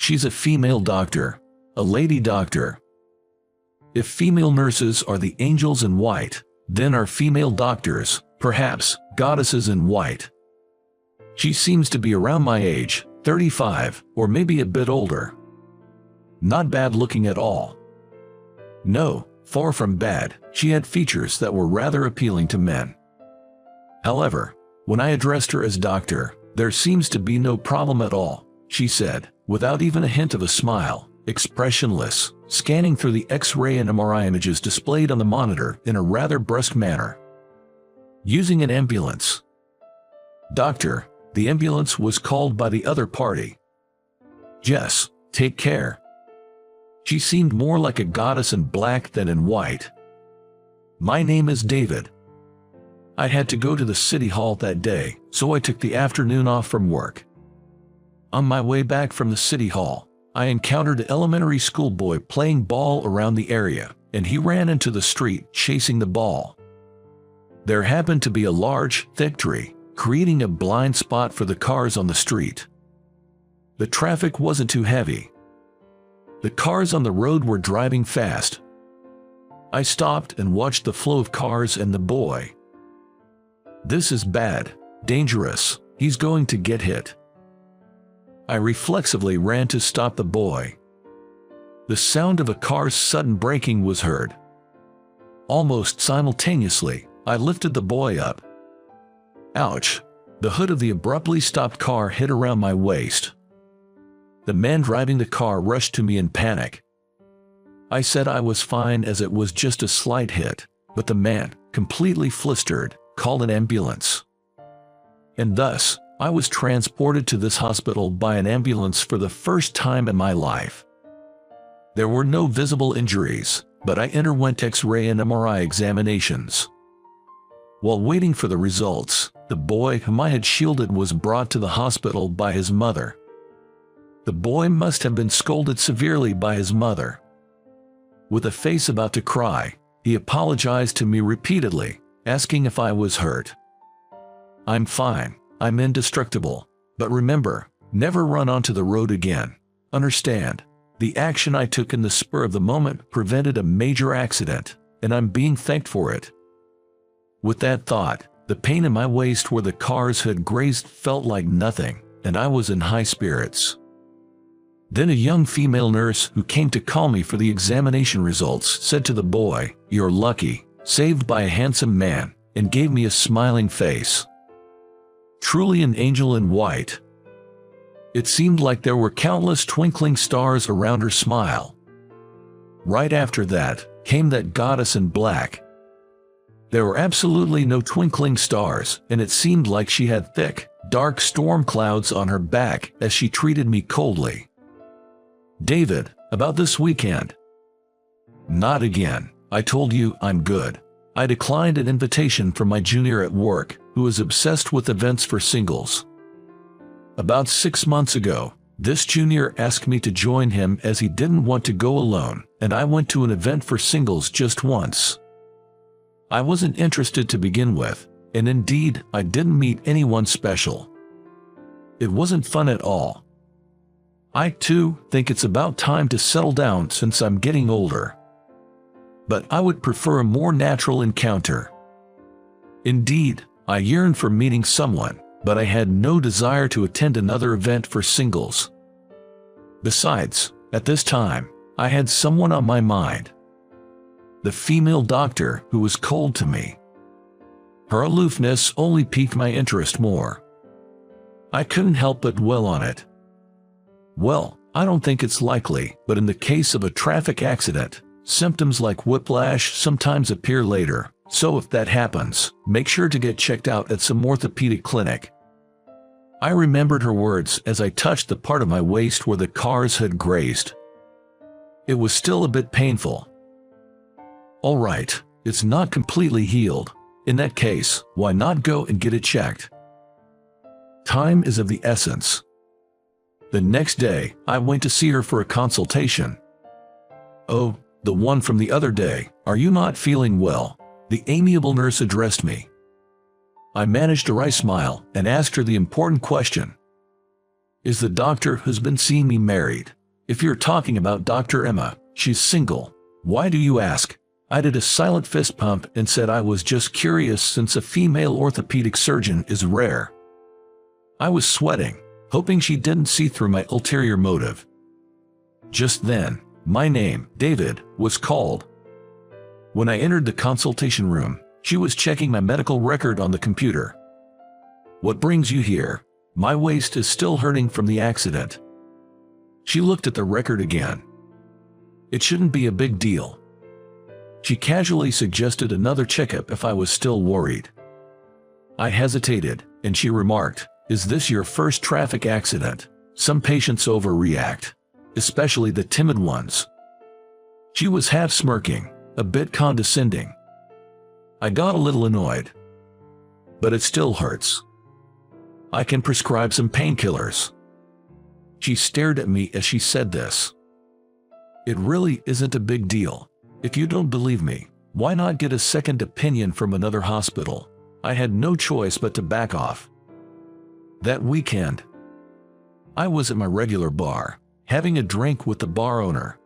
She's a female doctor, a lady doctor. If female nurses are the angels in white, then are female doctors, perhaps, goddesses in white. She seems to be around my age, 35, or maybe a bit older. Not bad looking at all. No, far from bad, she had features that were rather appealing to men. However, when I addressed her as doctor, there seems to be no problem at all, she said, without even a hint of a smile, expressionless, scanning through the X-ray and MRI images displayed on the monitor in a rather brusque manner. Using an ambulance. Doctor, the ambulance was called by the other party. Jess, take care. She seemed more like a goddess in black than in white. My name is David. I had to go to the city hall that day, so I took the afternoon off from work. On my way back from the city hall, I encountered an elementary school boy playing ball around the area, and he ran into the street chasing the ball. There happened to be a large, thick tree, creating a blind spot for the cars on the street. The traffic wasn't too heavy. The cars on the road were driving fast. I stopped and watched the flow of cars and the boy. This is bad, dangerous, he's going to get hit. I reflexively ran to stop the boy. The sound of a car's sudden braking was heard. Almost simultaneously, I lifted the boy up. Ouch! The hood of the abruptly stopped car hit around my waist. The man driving the car rushed to me in panic. I said I was fine as it was just a slight hit, but the man, completely flustered, called an ambulance. And thus, I was transported to this hospital by an ambulance for the first time in my life. There were no visible injuries, but I underwent X-ray and MRI examinations. While waiting for the results, the boy whom I had shielded was brought to the hospital by his mother. The boy must have been scolded severely by his mother. With a face about to cry, he apologized to me repeatedly, asking if I was hurt. I'm fine. I'm indestructible, but remember, never run onto the road again. Understand, the action I took in the spur of the moment prevented a major accident, and I'm being thanked for it. With that thought, the pain in my waist where the cars had grazed felt like nothing, and I was in high spirits. Then a young female nurse who came to call me for the examination results said to the boy, "You're lucky, saved by a handsome man," and gave me a smiling face. Truly an angel in white. It seemed like there were countless twinkling stars around her smile. Right after that, came that goddess in black. There were absolutely no twinkling stars, and it seemed like she had thick, dark storm clouds on her back as she treated me coldly. David, about this weekend? Not again. I told you I'm good. I declined an invitation from my junior at work, who is obsessed with events for singles. About 6 months ago, this junior asked me to join him as he didn't want to go alone, and I went to an event for singles just once. I wasn't interested to begin with, and indeed, I didn't meet anyone special. It wasn't fun at all. I too think it's about time to settle down since I'm getting older. But I would prefer a more natural encounter. Indeed, I yearned for meeting someone, but I had no desire to attend another event for singles. Besides, at this time, I had someone on my mind. The female doctor who was cold to me. Her aloofness only piqued my interest more. I couldn't help but dwell on it. Well, I don't think it's likely, but in the case of a traffic accident, symptoms like whiplash sometimes appear later, so if that happens, make sure to get checked out at some orthopedic clinic. I remembered her words as I touched the part of my waist where the cars had grazed. It was still a bit painful. All right, it's not completely healed. In that case, why not go and get it checked? Time is of the essence. The next day, I went to see her for a consultation. "Oh, the one from the other day, are you not feeling well?" the amiable nurse addressed me. I managed a wry smile and asked her the important question. Is the doctor who's been seeing me married? If you're talking about Dr. Emma, she's single. Why do you ask? I did a silent fist pump and said I was just curious since a female orthopedic surgeon is rare. I was sweating, hoping she didn't see through my ulterior motive. Just then, my name, David, was called. When I entered the consultation room, she was checking my medical record on the computer. What brings you here? My waist is still hurting from the accident. She looked at the record again. It shouldn't be a big deal. She casually suggested another checkup if I was still worried. I hesitated, and she remarked, "Is this your first traffic accident? Some patients overreact, especially the timid ones." She was half smirking, a bit condescending. I got a little annoyed. "But it still hurts. I can prescribe some painkillers." She stared at me as she said this. "It really isn't a big deal. If you don't believe me, why not get a second opinion from another hospital?" I had no choice but to back off. That weekend, I was at my regular bar, having a drink with the bar owner.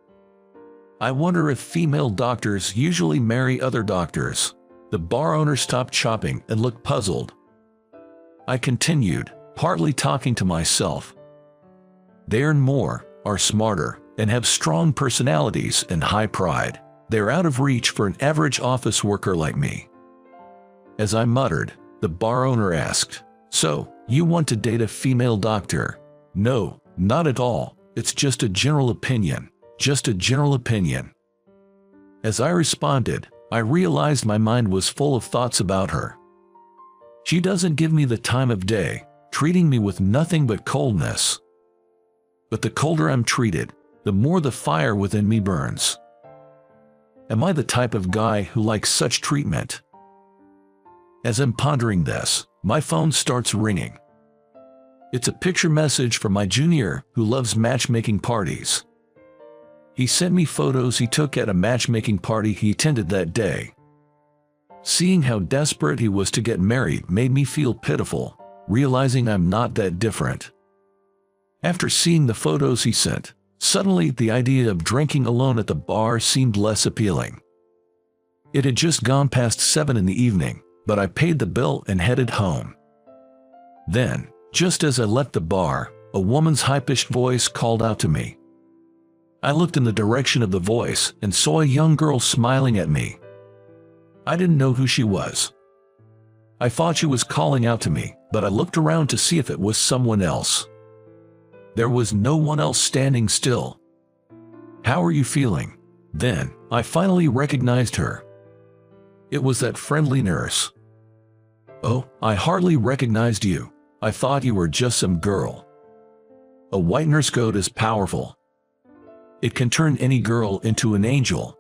I wonder if female doctors usually marry other doctors. The bar owner stopped chopping and looked puzzled. I continued, partly talking to myself. They earn more, are smarter, and have strong personalities and high pride. They're out of reach for an average office worker like me. As I muttered, the bar owner asked, "So, you want to date a female doctor?" "No, not at all. It's just a general opinion. Just a general opinion." As I responded, I realized my mind was full of thoughts about her. She doesn't give me the time of day, treating me with nothing but coldness. But the colder I'm treated, the more the fire within me burns. Am I the type of guy who likes such treatment? As I'm pondering this, my phone starts ringing. It's a picture message from my junior who loves matchmaking parties. He sent me photos he took at a matchmaking party he attended that day. Seeing how desperate he was to get married made me feel pitiful, realizing I'm not that different. After seeing the photos he sent, suddenly the idea of drinking alone at the bar seemed less appealing. It had just gone past 7 in the evening, but I paid the bill and headed home. Then, just as I left the bar, a woman's high-pitched voice called out to me. I looked in the direction of the voice and saw a young girl smiling at me. I didn't know who she was. I thought she was calling out to me, but I looked around to see if it was someone else. There was no one else standing still. "How are you feeling?" Then, I finally recognized her. It was that friendly nurse. "Oh, I hardly recognized you. I thought you were just some girl." A white nurse coat is powerful. It can turn any girl into an angel.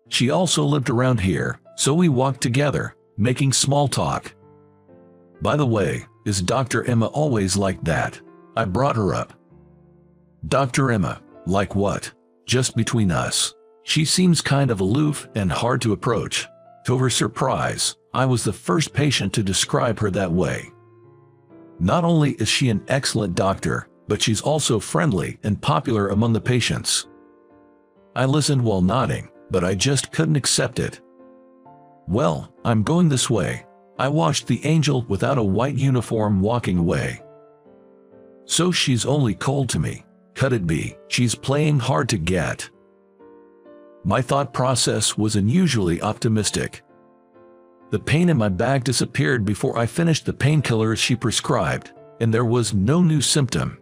She also lived around here, so we walked together, making small talk. "By the way, is Dr. Emma always like that?" I brought her up. "Dr. Emma, like what?" "Just between us. She seems kind of aloof and hard to approach." To her surprise, I was the first patient to describe her that way. Not only is she an excellent doctor, but she's also friendly and popular among the patients. I listened while nodding, but I just couldn't accept it. "Well, I'm going this way." I watched the angel without a white uniform walking away. So she's only cold to me. Could it be she's playing hard to get? My thought process was unusually optimistic. The pain in my back disappeared before I finished the painkillers she prescribed, and there was no new symptom.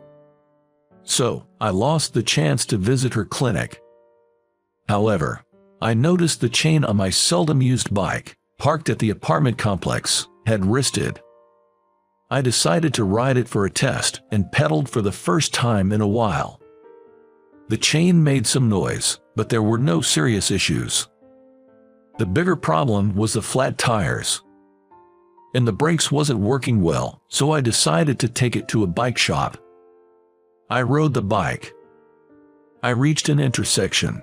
So, I lost the chance to visit her clinic. However, I noticed the chain on my seldom-used bike, parked at the apartment complex, had wristed. I decided to ride it for a test and pedaled for the first time in a while. The chain made some noise, but there were no serious issues. The bigger problem was the flat tires. And the brakes wasn't working well, so I decided to take it to a bike shop. I rode the bike. I reached an intersection.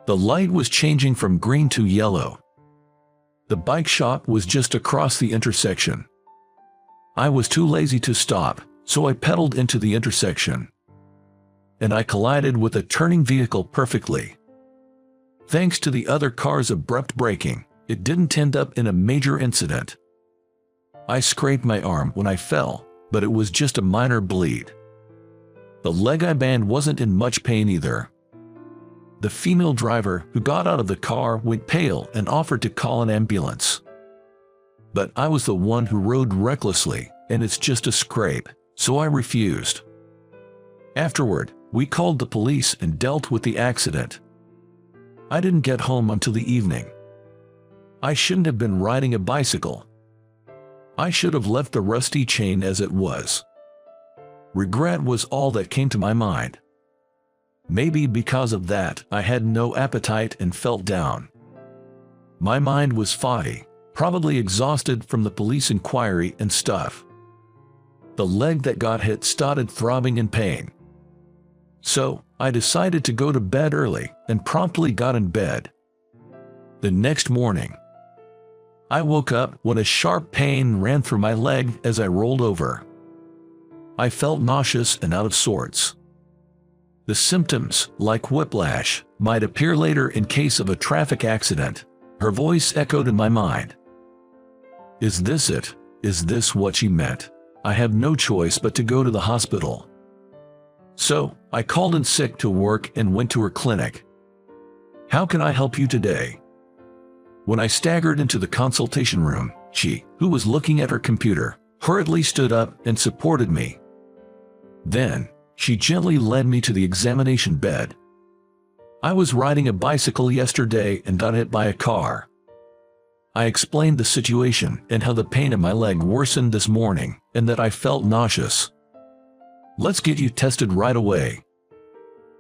The light was changing from green to yellow. The bike shop was just across the intersection. I was too lazy to stop, So I pedaled into the intersection, and I collided with a turning vehicle perfectly. Thanks to the other car's abrupt braking, it didn't end up in a major incident. I scraped my arm when I fell, but it was just a minor bleed. The leg I band wasn't in much pain either. The female driver who got out of the car went pale and offered to call an ambulance. But I was the one who rode recklessly, and it's just a scrape, so I refused. Afterward, we called the police and dealt with the accident. I didn't get home until the evening. I shouldn't have been riding a bicycle. I should have left the rusty chain as it was. Regret was all that came to my mind. Maybe because of that, I had no appetite and felt down. My mind was foggy, probably exhausted from the police inquiry and stuff. The leg that got hit started throbbing in pain. So, I decided to go to bed early and promptly got in bed. The next morning, I woke up when a sharp pain ran through my leg as I rolled over. I felt nauseous and out of sorts. The symptoms, like whiplash, might appear later in case of a traffic accident. Her voice echoed in my mind. Is this it? Is this what she meant? I have no choice but to go to the hospital. So, I called in sick to work and went to her clinic. How can I help you today? When I staggered into the consultation room, she, who was looking at her computer, hurriedly stood up and supported me. Then, she gently led me to the examination bed. I was riding a bicycle yesterday and got hit by a car. I explained the situation and how the pain in my leg worsened this morning and that I felt nauseous. Let's get you tested right away.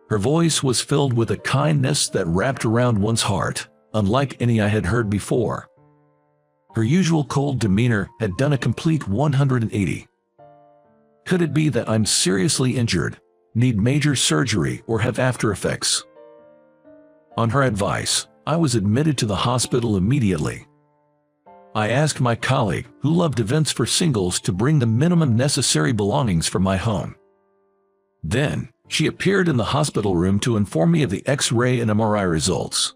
Her voice was filled with a kindness that wrapped around one's heart, unlike any I had heard before. Her usual cold demeanor had done a complete 180. Could it be that I'm seriously injured, need major surgery, or have after effects? On her advice, I was admitted to the hospital immediately. I asked my colleague, who loved events for singles, to bring the minimum necessary belongings from my home. Then, she appeared in the hospital room to inform me of the X-ray and MRI results.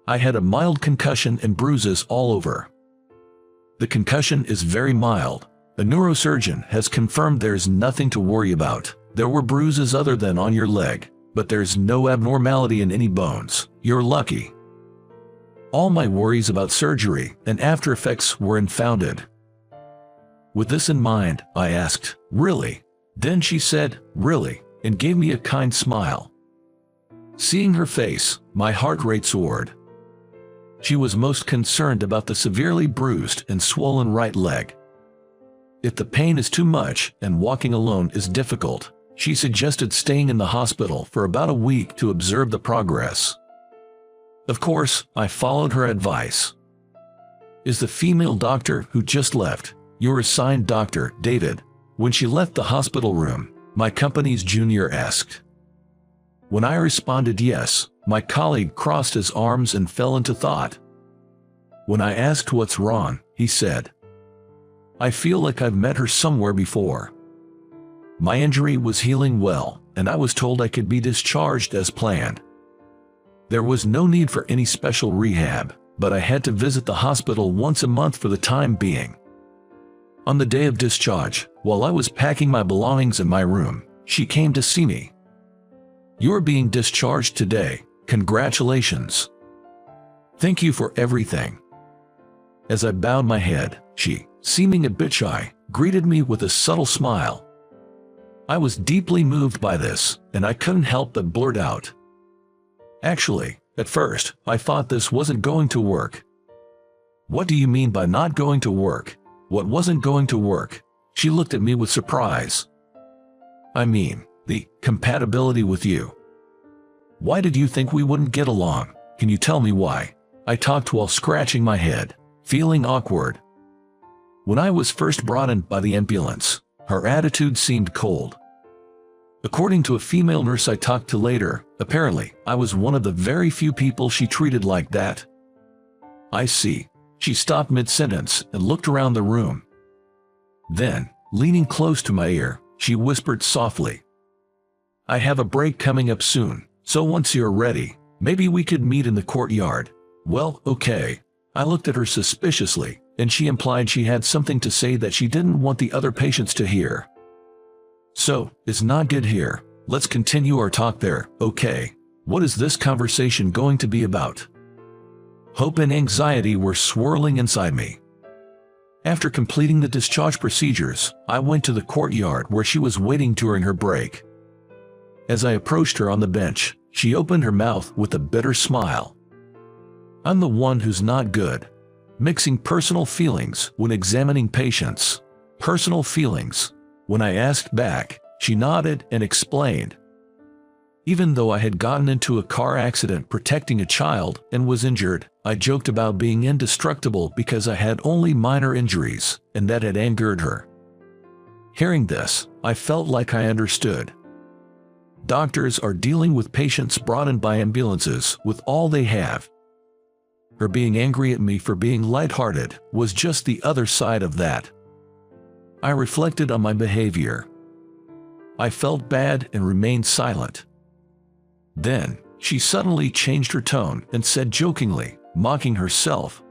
I had a mild concussion and bruises all over. The concussion is very mild. A neurosurgeon has confirmed there's nothing to worry about. There were bruises other than on your leg, but there's no abnormality in any bones. You're lucky. All my worries about surgery and after effects were unfounded. With this in mind, I asked, "Really?" Then she said, "Really?" and gave me a kind smile. Seeing her face, my heart rate soared. She was most concerned about the severely bruised and swollen right leg. If the pain is too much and walking alone is difficult, she suggested staying in the hospital for about a week to observe the progress. Of course, I followed her advice. Is the female doctor who just left your assigned doctor, David? When she left the hospital room, my company's junior asked. When I responded yes, my colleague crossed his arms and fell into thought. When I asked what's wrong, he said, "I feel like I've met her somewhere before." My injury was healing well, and I was told I could be discharged as planned. There was no need for any special rehab, but I had to visit the hospital once a month for the time being. On the day of discharge, while I was packing my belongings in my room, she came to see me. "You're being discharged today. Congratulations. Thank you for everything." As I bowed my head, she, seeming a bit shy, greeted me with a subtle smile. I was deeply moved by this, and I couldn't help but blurt out. Actually, at first, I thought this wasn't going to work. "What do you mean by not going to work? What wasn't going to work?" She looked at me with surprise. "I mean, the compatibility with you. Why did you think we wouldn't get along? Can you tell me why?" I talked while scratching my head, feeling awkward. When I was first brought in by the ambulance, her attitude seemed cold. According to a female nurse I talked to later, apparently, I was one of the very few people she treated like that. "I see." She stopped mid-sentence and looked around the room. Then, Leaning close to my ear, she whispered softly, "I have a break coming up soon, so once you're ready, maybe we could meet in the courtyard." Well, okay. I looked at her suspiciously, and she implied she had something to say that she didn't want the other patients to hear. "So, it's not good here. Let's continue our talk there, okay? What is this conversation going to be about?" Hope and anxiety were swirling inside me. After completing the discharge procedures, I went to the courtyard where she was waiting during her break. As I approached her on the bench, she opened her mouth with a bitter smile. "I'm the one who's not good. Mixing personal feelings when examining patients. Personal feelings." When I asked back, she nodded and explained. "Even though I had gotten into a car accident protecting a child and was injured, I joked about being indestructible because I had only minor injuries, and that had angered her." Hearing this, I felt like I understood. Doctors are dealing with patients brought in by ambulances with all they have. Her being angry at me for being lighthearted was just the other side of that. I reflected on my behavior. I felt bad and remained silent. Then, she suddenly changed her tone and said jokingly, mocking herself,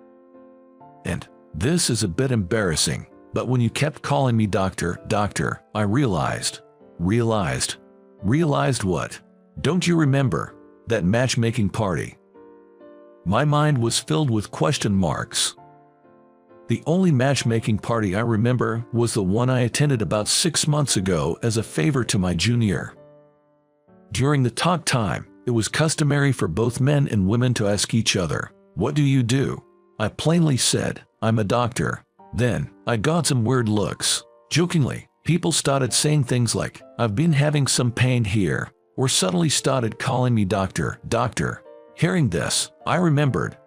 "And this is a bit embarrassing, but when you kept calling me doctor, I realized what? Don't you remember that matchmaking party?" My mind was filled with question marks. The only matchmaking party I remember was the one I attended about 6 months ago as a favor to my junior. During the talk time, it was customary for both men and women to ask each other, "What do you do?" I plainly said, "I'm a doctor." Then, I got some weird looks. Jokingly, people started saying things like, "I've been having some pain here," or suddenly started calling me doctor. Hearing this, I remembered.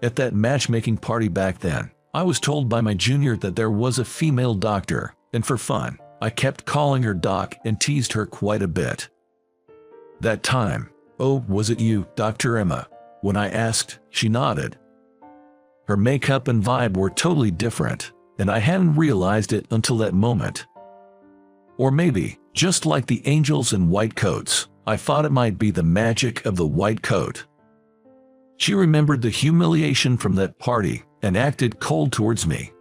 At that matchmaking party back then, I was told by my junior that there was a female doctor, and for fun, I kept calling her doc and teased her quite a bit. That time, "Oh, was it you, Dr. Emma?" When I asked, she nodded. Her makeup and vibe were totally different, and I hadn't realized it until that moment. Or maybe, just like the angels in white coats, I thought it might be the magic of the white coat. She remembered the humiliation from that party and acted cold towards me.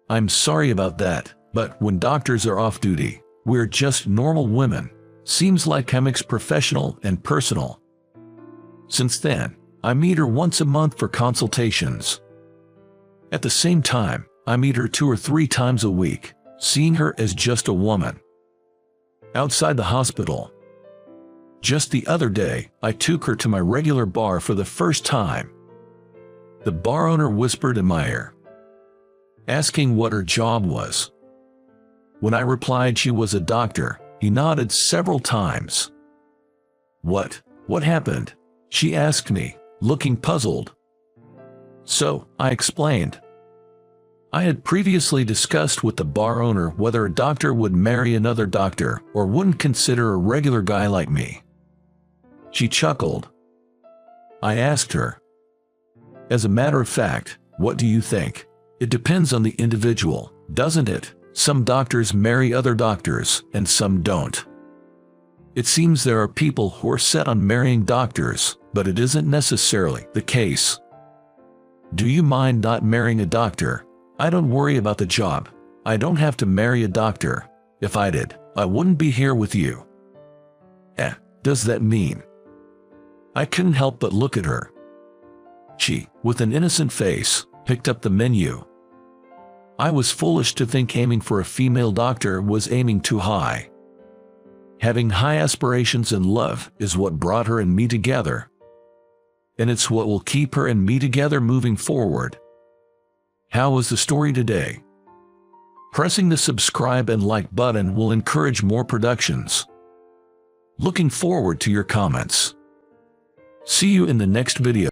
"I'm sorry about that, but when doctors are off duty, we're just normal women. Seems like I'm professional and personal." Since then, I meet her once a month for consultations. At the same time, I meet her 2 or 3 times a week, seeing her as just a woman. Outside the hospital. Just the other day, I took her to my regular bar for the first time. The bar owner whispered in my ear, asking what her job was. When I replied she was a doctor, he nodded several times. What happened?" she asked me, looking puzzled. So, I explained. I had previously discussed with the bar owner whether a doctor would marry another doctor or wouldn't consider a regular guy like me. She chuckled. I asked her, "As a matter of fact, what do you think? It depends on the individual, doesn't it? Some doctors marry other doctors, and some don't. It seems there are people who are set on marrying doctors, but it isn't necessarily the case. Do you mind not marrying a doctor? I don't worry about the job. I don't have to marry a doctor. If I did, I wouldn't be here with you." Does that mean? I couldn't help but look at her. She, with an innocent face, picked up the menu. I was foolish to think aiming for a female doctor was aiming too high. Having high aspirations in love is what brought her and me together. And it's what will keep her and me together moving forward. How was the story today? Pressing the subscribe and like button will encourage more productions. Looking forward to your comments. See you in the next video.